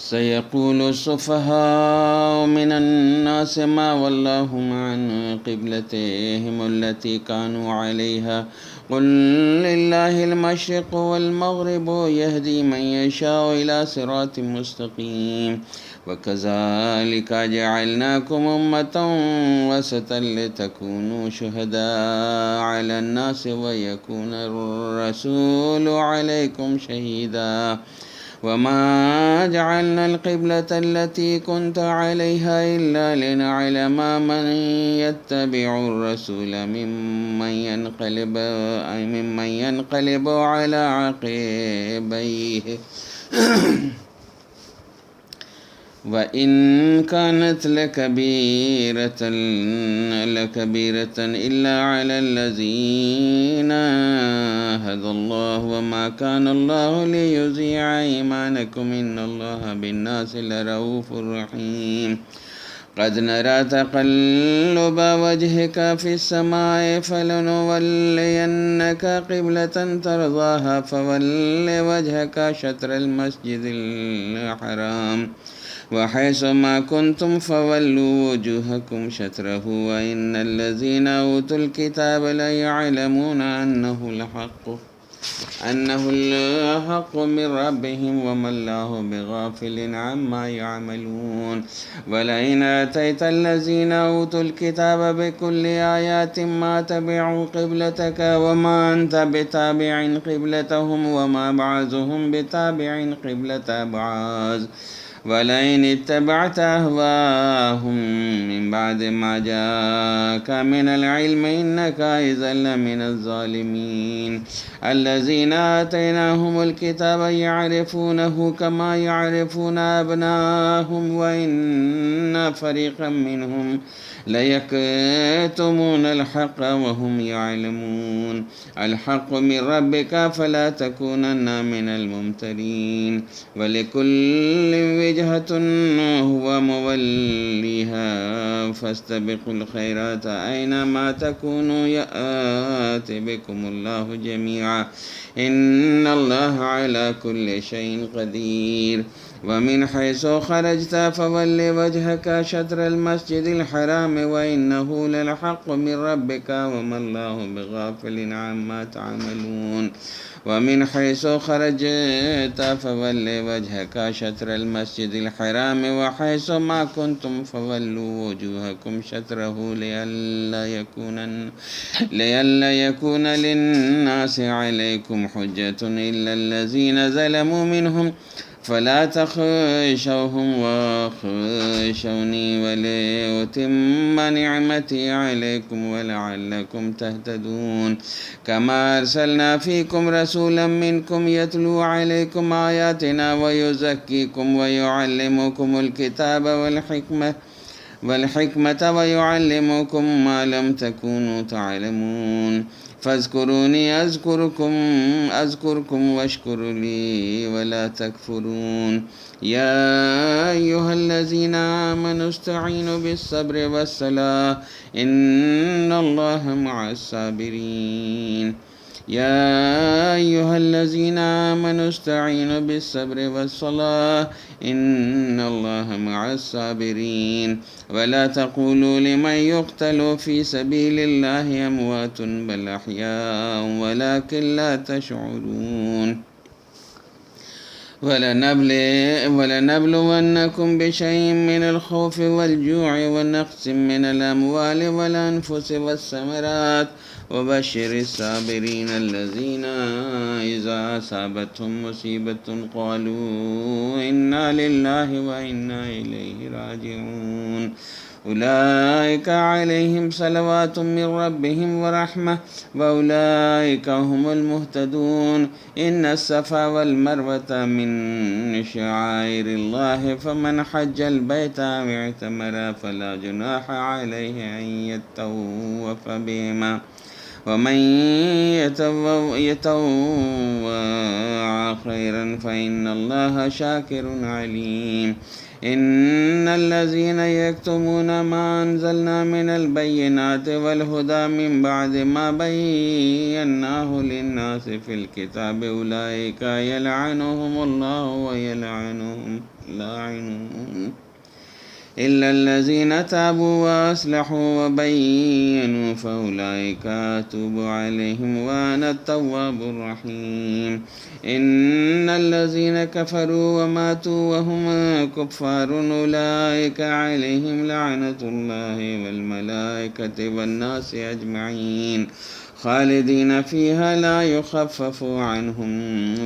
سيقول السفهاء من الناس ما ولاهم عن قبلتهم التي كانوا عليها قل لله المشرق والمغرب يهدي من يشاء إلى صراط مستقيم وكذلك جعلناكم أمة وسطا لتكونوا شهداء على الناس ويكون الرسول عليكم شهيدا وما جعلنا القبلة التي كنت عليها إلا لنعلم من يتبع الرسول ممن ينقلب على عقبيه وإن كانت لكبيرة إلا على الذين هدى الله وما كان الله ليضيع إيمانكم إن الله بالناس لرؤوف رحيم قد نرى تقلب وجهك في السماء فلنولينك قبلة ترضاها فول وجهك شطر المسجد الحرام وحيث ما كنتم فولوا وجوهكم شطره وإن الذين أوتوا الكتاب ليعلمون أنه الحق من ربهم وما الله بغافل عما يعملون ولئن آتيت الذين أوتوا الكتاب بكل آيات ما تبعوا قبلتك وما أنت بتابع قبلتهم وما بعضهم بتابع قبلة بعض ولئن اتبعت أهواءهم من بعد ما جاءك من العلم إنك إذا لمن الظالمين الذين آتيناهم الكتاب يعرفونه كما يعرفون أبناءهم وإن فريقا منهم ليكتمون الحق وهم يعلمون الحق من ربك فلا تكونن من الممترين ولكل وجهة هو موليها فاستبقوا الخيرات أينما تكونوا يأتي بكم الله جميعا إن الله على كل شيء قدير ومن حيث خرجت فول وجهك شطر المسجد الحرام وإنه للحق من ربك وما الله بغافل عما تعملون ومن حيث خرجت فول وجهك شطر المسجد الحرام وحيث ما كنتم فولوا وجوهكم شطره لئلا يكون للناس عليكم حجة إلا الذين ظلموا منهم فلا تخشوهم واخشوني ولأتم نعمتي عليكم ولعلكم تهتدون كما أرسلنا فيكم رسولا منكم يتلو عليكم آياتنا ويزكيكم ويعلمكم الكتاب والحكمة ويعلمكم ما لم تكونوا تعلمون فاذكروني أذكركم واشكروا لي ولا تكفرون يا أيها الذين آمنوا استعينوا بالصبر والصلاة إن الله مع الصابرين يا أيها الذين آمنوا استعينوا بالصبر والصلاة إن الله مع الصابرين ولا تقولوا لمن يقتل في سبيل الله أموات بل أحياء ولكن لا تشعرون ولنبلونكم بشيء من الخوف والجوع ونقص من الأموال والأنفس والثمرات وبشر الصابرين الذين إذا أصابتهم مصيبة قالوا إنا لله وإنا إليه راجعون أولئك عليهم صلوات من ربهم ورحمة وأولئك هم المهتدون إن الصفا والمروة من شعائر الله فمن حج البيت أو اعتمر فلا جناح عليه أن يطوف بهما ومن يتوع خيرا فإن الله شاكر عليم. إن الذين يكتمون ما أنزلنا من البينات والهدى من بعد ما بيناه للناس في الكتاب أولئك يلعنهم الله ويلعنهم لاعنون إلا الذين تابوا وأصلحوا وبينوا فأولئك أتوب عليهم وأنا التواب الرحيم. إن الذين كفروا وماتوا وهم كفار أولئك عليهم لعنة الله والملائكة والناس أجمعين خالدين فيها لا يخفف عنهم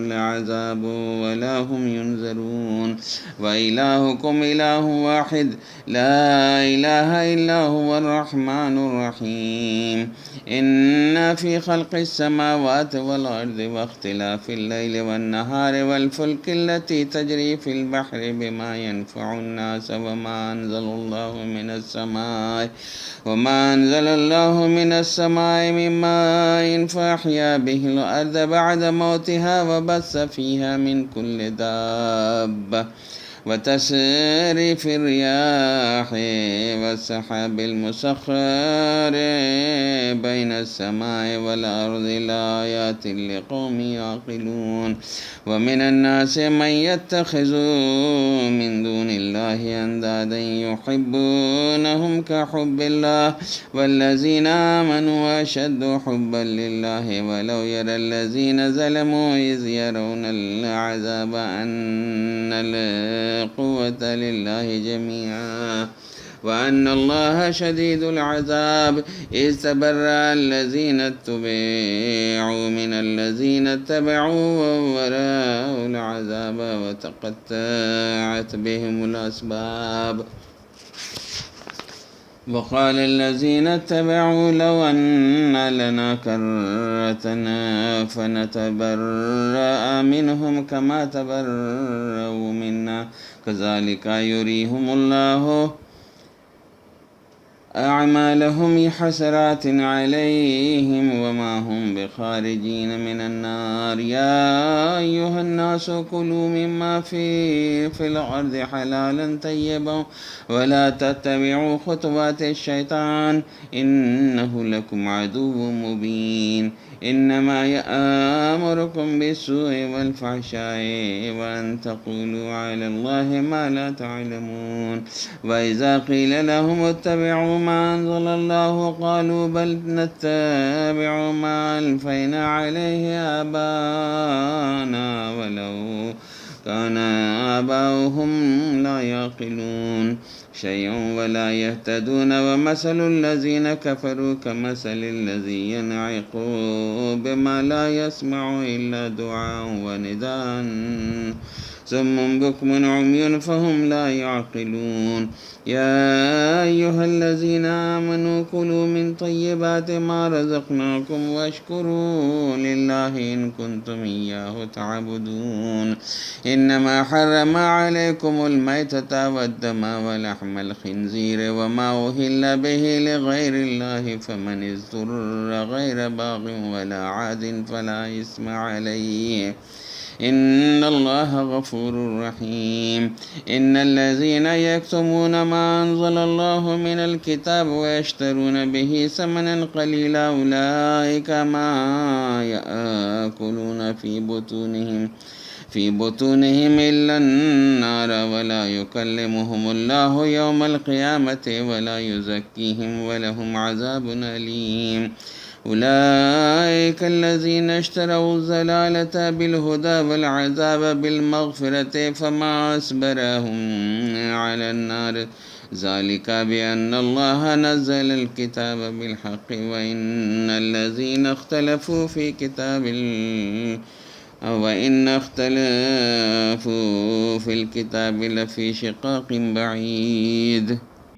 العذاب ولا هم ينذرون. وإلهكم إله واحد لا إله إلا هو الرحمن الرحيم. إن في خلق السماوات والأرض واختلاف الليل والنهار والفلك التي تجري في البحر بما ينفع الناس وما أنزل الله من السماء من ماء فأحيا به الأرض بعد موتها وبث فيها من كل دابة وتسريف الرياح والسحاب المسخر بين السماء والأرض لآيات لقوم يعقلون. ومن الناس من يتخذ من دون الله أندادا يحبونهم كحب الله والذين آمنوا أشد حبا لله ولو يرى الذين ظلموا إذ يرون العذاب أن القوة لله جميعا وأن الله شديد العذاب. إذ تبرأ الذين اتبعوا من الذين اتبعوا ورأوا العذاب وتقطعت بهم الأسباب. وقال الذين اتبعوا لو أن لنا كرة فنتبرأ منهم كما تبرأوا منا كذلك يريهم الله أعمالهم حسرات عليهم وما هم بخارجين من النار. يا أيها الناس كلوا مما في الأرض حلالا طيبا ولا تتبعوا خطوات الشيطان إنه لكم عدو مبين. إنما يأمركم بالسوء والفحشاء وأن تقولوا على الله ما لا تعلمون. وإذا قيل لهم اتبعوا ما أنزل الله قالوا بل نتبع ما ألفينا عليه آباءنا ولو كان آباؤهم لا يعقلون شيئا ولا يهتدون. ومثل الذين كفروا كمثل الذي ينعق بما لا يسمع إلا دعاء ونداء صم بكم عمي فهم لا يعقلون. يا أيها الذين آمنوا كلوا من طيبات ما رزقناكم واشكروا لله إن كنتم إياه تعبدون. إنما حرم عليكم الميتة والدم ولحم الخنزير وما أهل به لغير الله فمن اضطر غير باغ ولا عاد فلا إثم عليه إن الله غفور رحيم. إن الذين يكتمون ما أنزل الله من الكتاب ويشترون به ثمنا قليلا أولئك ما يأكلون في بطونهم إلا النار ولا يكلمهم الله يوم القيامة ولا يزكيهم ولهم عذاب أليم. أولئك الذين اشتروا الضلالة بالهدى والعذاب بالمغفرة فما أصبرهم على النار ذلك بأن الله نزل الكتاب بالحق وإن الذين اختلفوا في الكتاب لفي شقاق بعيد.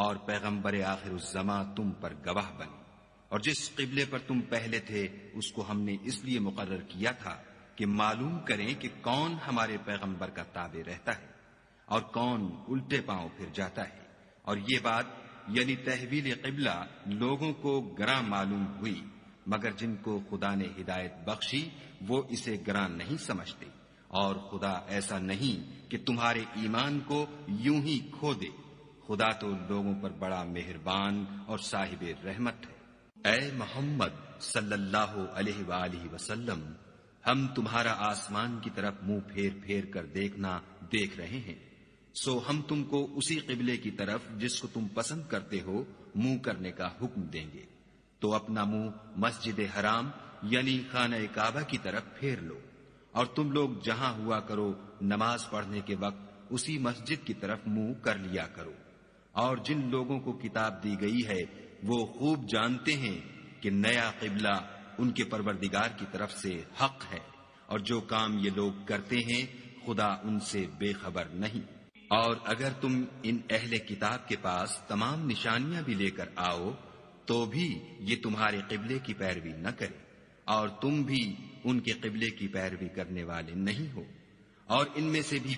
اور پیغمبر آخر الزماں تم پر گواہ بنے، اور جس قبلے پر تم پہلے تھے اس کو ہم نے اس لیے مقرر کیا تھا کہ معلوم کریں کہ کون ہمارے پیغمبر کا تابع رہتا ہے اور کون الٹے پاؤں پھر جاتا ہے۔ اور یہ بات یعنی تحویل قبلہ لوگوں کو گراں معلوم ہوئی، مگر جن کو خدا نے ہدایت بخشی وہ اسے گراں نہیں سمجھتے، اور خدا ایسا نہیں کہ تمہارے ایمان کو یوں ہی کھو دے، خدا تو لوگوں پر بڑا مہربان اور صاحب رحمت ہے۔ اے محمد صلی اللہ علیہ وآلہ وسلم، ہم تمہارا آسمان کی طرف منہ پھیر پھیر کر دیکھنا دیکھ رہے ہیں، سو ہم تم کو اسی قبلے کی طرف جس کو تم پسند کرتے ہو منہ کرنے کا حکم دیں گے، تو اپنا منہ مسجد حرام یعنی خانہ کعبہ کی طرف پھیر لو، اور تم لوگ جہاں ہوا کرو نماز پڑھنے کے وقت اسی مسجد کی طرف منہ کر لیا کرو۔ اور جن لوگوں کو کتاب دی گئی ہے وہ خوب جانتے ہیں کہ نیا قبلہ ان کے پروردگار کی طرف سے حق ہے، اور جو کام یہ لوگ کرتے ہیں خدا ان سے بے خبر نہیں۔ اور اگر تم ان اہل کتاب کے پاس تمام نشانیاں بھی لے کر آؤ تو بھی یہ تمہارے قبلے کی پیروی نہ کرے، اور تم بھی ان کے قبلے کی پیروی کرنے والے نہیں ہو، اور ان میں سے بھی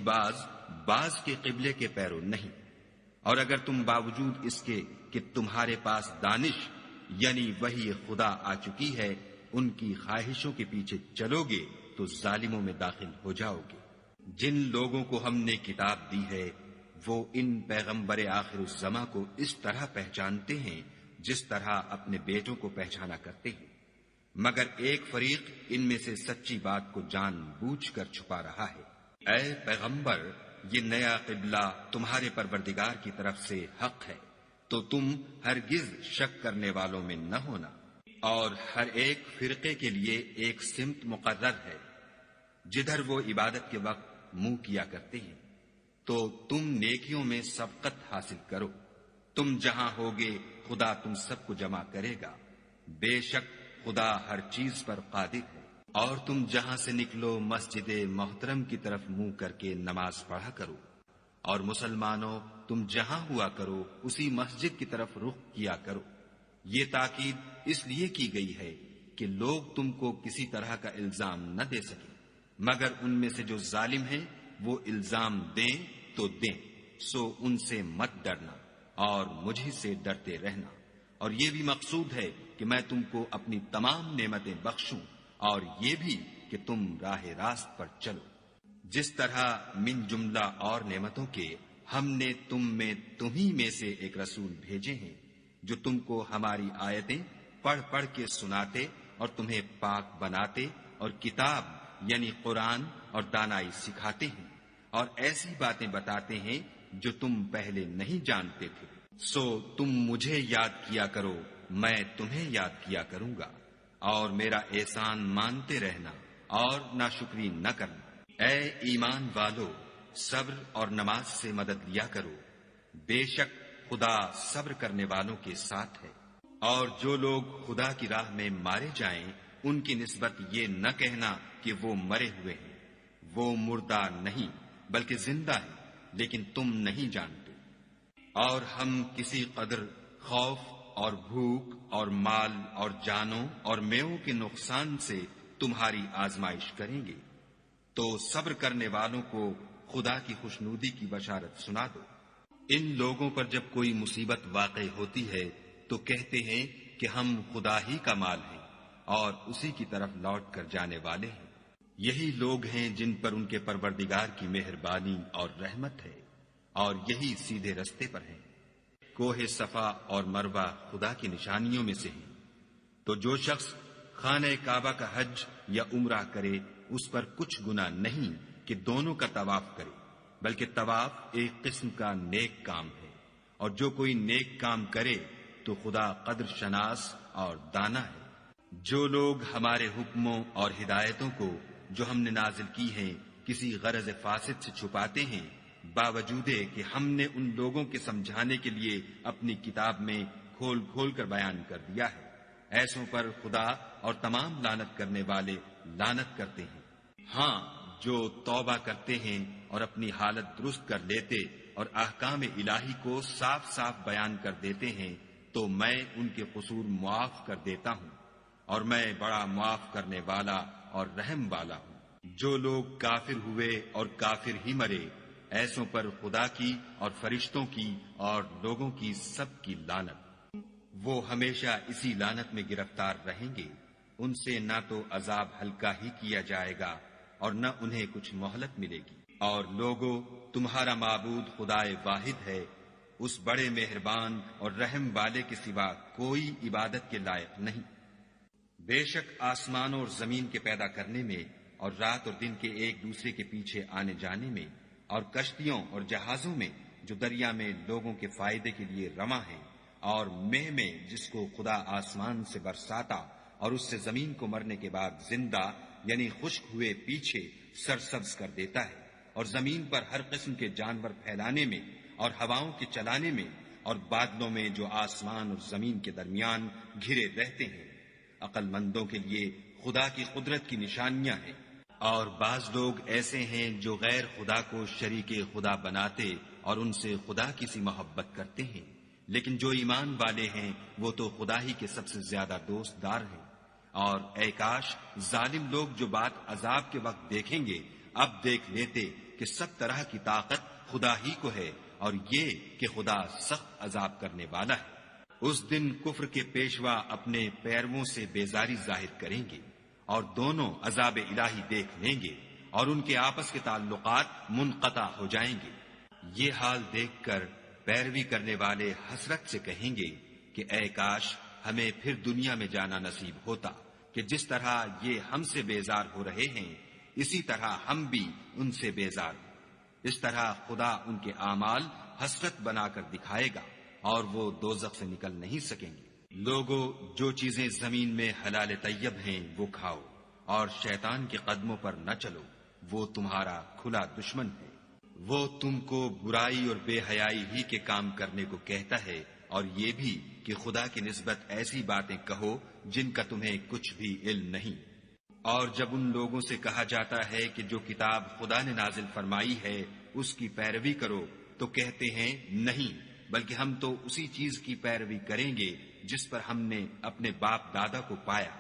بعض کے قبلے کے پیرو نہیں۔ اور اگر تم باوجود اس کے کہ تمہارے پاس دانش یعنی وحی خدا آ چکی ہے ان کی خواہشوں کے پیچھے چلو گے تو ظالموں میں داخل ہو جاؤ گے۔ جن لوگوں کو ہم نے کتاب دی ہے وہ ان پیغمبر آخر الزماں کو اس طرح پہچانتے ہیں جس طرح اپنے بیٹوں کو پہچانا کرتے ہیں، مگر ایک فریق ان میں سے سچی بات کو جان بوجھ کر چھپا رہا ہے۔ اے پیغمبر، یہ نیا قبلہ تمہارے پروردگار کی طرف سے حق ہے، تو تم ہرگز شک کرنے والوں میں نہ ہونا، اور ہر ایک فرقے کے لیے ایک سمت مقرر ہے جدھر وہ عبادت کے وقت منہ کیا کرتے ہیں، تو تم نیکیوں میں سبقت حاصل کرو، تم جہاں ہوگے خدا تم سب کو جمع کرے گا، بے شک خدا ہر چیز پر قادر ہے۔ اور تم جہاں سے نکلو مسجد محترم کی طرف منہ کر کے نماز پڑھا کرو، اور مسلمانوں تم جہاں ہوا کرو اسی مسجد کی طرف رخ کیا کرو۔ یہ تاکید اس لیے کی گئی ہے کہ لوگ تم کو کسی طرح کا الزام نہ دے سکیں، مگر ان میں سے جو ظالم ہیں وہ الزام دیں تو دیں، سو ان سے مت ڈرنا اور مجھ سے ڈرتے رہنا۔ اور یہ بھی مقصود ہے کہ میں تم کو اپنی تمام نعمتیں بخشوں، اور یہ بھی کہ تم راہ راست پر چلو۔ جس طرح من جملہ اور نعمتوں کے ہم نے تمہیں میں سے ایک رسول بھیجے ہیں جو تم کو ہماری آیتیں پڑھ پڑھ کے سناتے اور تمہیں پاک بناتے اور کتاب یعنی قرآن اور دانائی سکھاتے ہیں، اور ایسی باتیں بتاتے ہیں جو تم پہلے نہیں جانتے تھے، سو تم مجھے یاد کیا کرو، میں تمہیں یاد کیا کروں گا، اور میرا احسان مانتے رہنا اور ناشکری نہ کرنا۔ اے ایمان والو، صبر اور نماز سے مدد لیا کرو، بے شک خدا صبر کرنے والوں کے ساتھ ہے۔ اور جو لوگ خدا کی راہ میں مارے جائیں ان کی نسبت یہ نہ کہنا کہ وہ مرے ہوئے ہیں، وہ مردہ نہیں بلکہ زندہ ہیں، لیکن تم نہیں جانتے۔ اور ہم کسی قدر خوف اور بھوک اور مال اور جانوں اور میووں کے نقصان سے تمہاری آزمائش کریں گے، تو صبر کرنے والوں کو خدا کی خوشنودی کی بشارت سنا دو۔ ان لوگوں پر جب کوئی مصیبت واقع ہوتی ہے تو کہتے ہیں کہ ہم خدا ہی کا مال ہیں اور اسی کی طرف لوٹ کر جانے والے ہیں۔ یہی لوگ ہیں جن پر ان کے پروردگار کی مہربانی اور رحمت ہے، اور یہی سیدھے رستے پر ہیں۔ کوہ صفا اور مروہ خدا کی نشانیوں میں سے ہیں، تو جو شخص خانہ کعبہ کا حج یا عمرہ کرے اس پر کچھ گناہ نہیں کہ دونوں کا طواف کرے، بلکہ طواف ایک قسم کا نیک کام ہے، اور جو کوئی نیک کام کرے تو خدا قدر شناس اور دانا ہے۔ جو لوگ ہمارے حکموں اور ہدایتوں کو جو ہم نے نازل کی ہیں کسی غرض فاسد سے چھپاتے ہیں، باوجود کہ ہم نے ان لوگوں کے سمجھانے کے لیے اپنی کتاب میں کھول کھول کر بیان کر دیا ہے، ایسوں پر خدا اور تمام لعنت کرنے والے لعنت کرتے ہیں۔ ہاں، جو توبہ کرتے ہیں اور اپنی حالت درست کر لیتے اور احکام الہی کو صاف صاف بیان کر دیتے ہیں تو میں ان کے قصور معاف کر دیتا ہوں، اور میں بڑا معاف کرنے والا اور رحم والا ہوں۔ جو لوگ کافر ہوئے اور کافر ہی مرے، ایسوں پر خدا کی اور فرشتوں کی اور لوگوں کی سب کی لعنت۔ وہ ہمیشہ اسی لعنت میں گرفتار رہیں گے، ان سے نہ تو عذاب ہلکا ہی کیا جائے گا اور نہ انہیں کچھ مہلت ملے گی۔ اور لوگو، تمہارا معبود خدائے واحد ہے، اس بڑے مہربان اور رحم والے کے سوا کوئی عبادت کے لائق نہیں۔ بے شک آسمانوں اور زمین کے پیدا کرنے میں اور رات اور دن کے ایک دوسرے کے پیچھے آنے جانے میں اور کشتیوں اور جہازوں میں جو دریا میں لوگوں کے فائدے کے لیے رواں ہیں، اور مہ میں جس کو خدا آسمان سے برساتا اور اس سے زمین کو مرنے کے بعد زندہ یعنی خشک ہوئے پیچھے سرسبز کر دیتا ہے، اور زمین پر ہر قسم کے جانور پھیلانے میں اور ہواؤں کے چلانے میں اور بادلوں میں جو آسمان اور زمین کے درمیان گھرے رہتے ہیں، عقل مندوں کے لیے خدا کی قدرت کی نشانیاں ہیں۔ اور بعض لوگ ایسے ہیں جو غیر خدا کو شریک خدا بناتے اور ان سے خدا کی سی محبت کرتے ہیں، لیکن جو ایمان والے ہیں وہ تو خدا ہی کے سب سے زیادہ دوست دار ہیں۔ اور اے کاش ظالم لوگ جو بات عذاب کے وقت دیکھیں گے اب دیکھ لیتے کہ سب طرح کی طاقت خدا ہی کو ہے، اور یہ کہ خدا سخت عذاب کرنے والا ہے۔ اس دن کفر کے پیشوا اپنے پیرووں سے بیزاری ظاہر کریں گے اور دونوں عذاب الہی دیکھ لیں گے اور ان کے آپس کے تعلقات منقطع ہو جائیں گے۔ یہ حال دیکھ کر پیروی کرنے والے حسرت سے کہیں گے کہ اے کاش ہمیں پھر دنیا میں جانا نصیب ہوتا کہ جس طرح یہ ہم سے بیزار ہو رہے ہیں اسی طرح ہم بھی ان سے بیزار ہوں۔ اس طرح خدا ان کے اعمال حسرت بنا کر دکھائے گا اور وہ دوزخ سے نکل نہیں سکیں گے۔ لوگو، جو چیزیں زمین میں حلال طیب ہیں وہ کھاؤ، اور شیطان کے قدموں پر نہ چلو، وہ تمہارا کھلا دشمن ہے۔ وہ تم کو برائی اور بے حیائی ہی کے کام کرنے کو کہتا ہے، اور یہ بھی کہ خدا کی نسبت ایسی باتیں کہو جن کا تمہیں کچھ بھی علم نہیں۔ اور جب ان لوگوں سے کہا جاتا ہے کہ جو کتاب خدا نے نازل فرمائی ہے اس کی پیروی کرو تو کہتے ہیں نہیں، بلکہ ہم تو اسی چیز کی پیروی کریں گے جس پر ہم نے اپنے باپ دادا کو پایا۔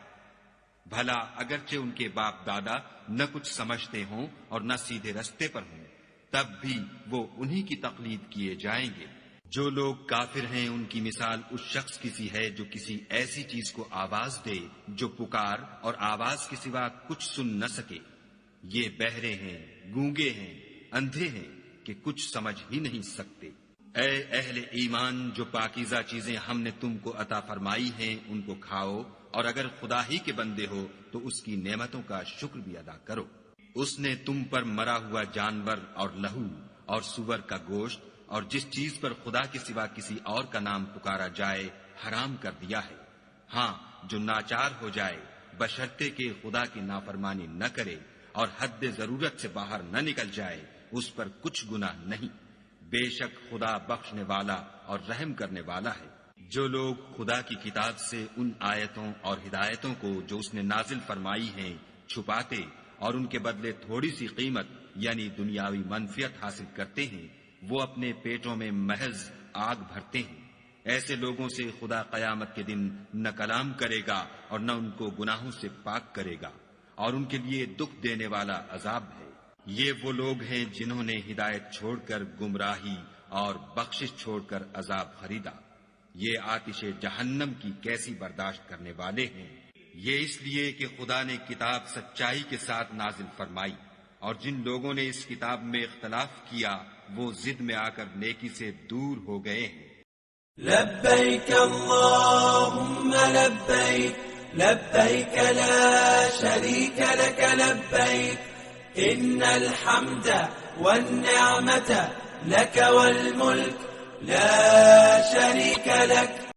بھلا اگرچہ ان کے باپ دادا نہ کچھ سمجھتے ہوں اور نہ سیدھے رستے پر ہوں، تب بھی وہ انہی کی تقلید کیے جائیں گے۔ جو لوگ کافر ہیں ان کی مثال اس شخص کی سی ہے جو کسی ایسی چیز کو آواز دے جو پکار اور آواز کے سوا کچھ سن نہ سکے۔ یہ بہرے ہیں، گونگے ہیں، اندھے ہیں کہ کچھ سمجھ ہی نہیں سکتے۔ اے اہل ایمان، جو پاکیزہ چیزیں ہم نے تم کو عطا فرمائی ہیں ان کو کھاؤ، اور اگر خدا ہی کے بندے ہو تو اس کی نعمتوں کا شکر بھی ادا کرو۔ اس نے تم پر مرا ہوا جانور اور لہو اور سور کا گوشت اور جس چیز پر خدا کے سوا کسی اور کا نام پکارا جائے حرام کر دیا ہے۔ ہاں، جو ناچار ہو جائے بشرطے کہ خدا کی نافرمانی نہ کرے اور حد ضرورت سے باہر نہ نکل جائے، اس پر کچھ گناہ نہیں۔ بے شک خدا بخشنے والا اور رحم کرنے والا ہے۔ جو لوگ خدا کی کتاب سے ان آیتوں اور ہدایتوں کو جو اس نے نازل فرمائی ہیں چھپاتے اور ان کے بدلے تھوڑی سی قیمت یعنی دنیاوی منفعت حاصل کرتے ہیں، وہ اپنے پیٹوں میں محض آگ بھرتے ہیں۔ ایسے لوگوں سے خدا قیامت کے دن نہ کلام کرے گا اور نہ ان کو گناہوں سے پاک کرے گا، اور ان کے لیے دکھ دینے والا عذاب ہے۔ یہ وہ لوگ ہیں جنہوں نے ہدایت چھوڑ کر گمراہی اور بخشش چھوڑ کر عذاب خریدا۔ یہ آتش جہنم کی کیسی برداشت کرنے والے ہیں۔ یہ اس لیے کہ خدا نے کتاب سچائی کے ساتھ نازل فرمائی، اور جن لوگوں نے اس کتاب میں اختلاف کیا وہ ضد میں آ کر نیکی سے دور ہو گئے ہیں۔ لبیک اللہم لبیک لبیک لا شریک لک لبیک ان الحمد والنعمة لك والملك لا شريك لك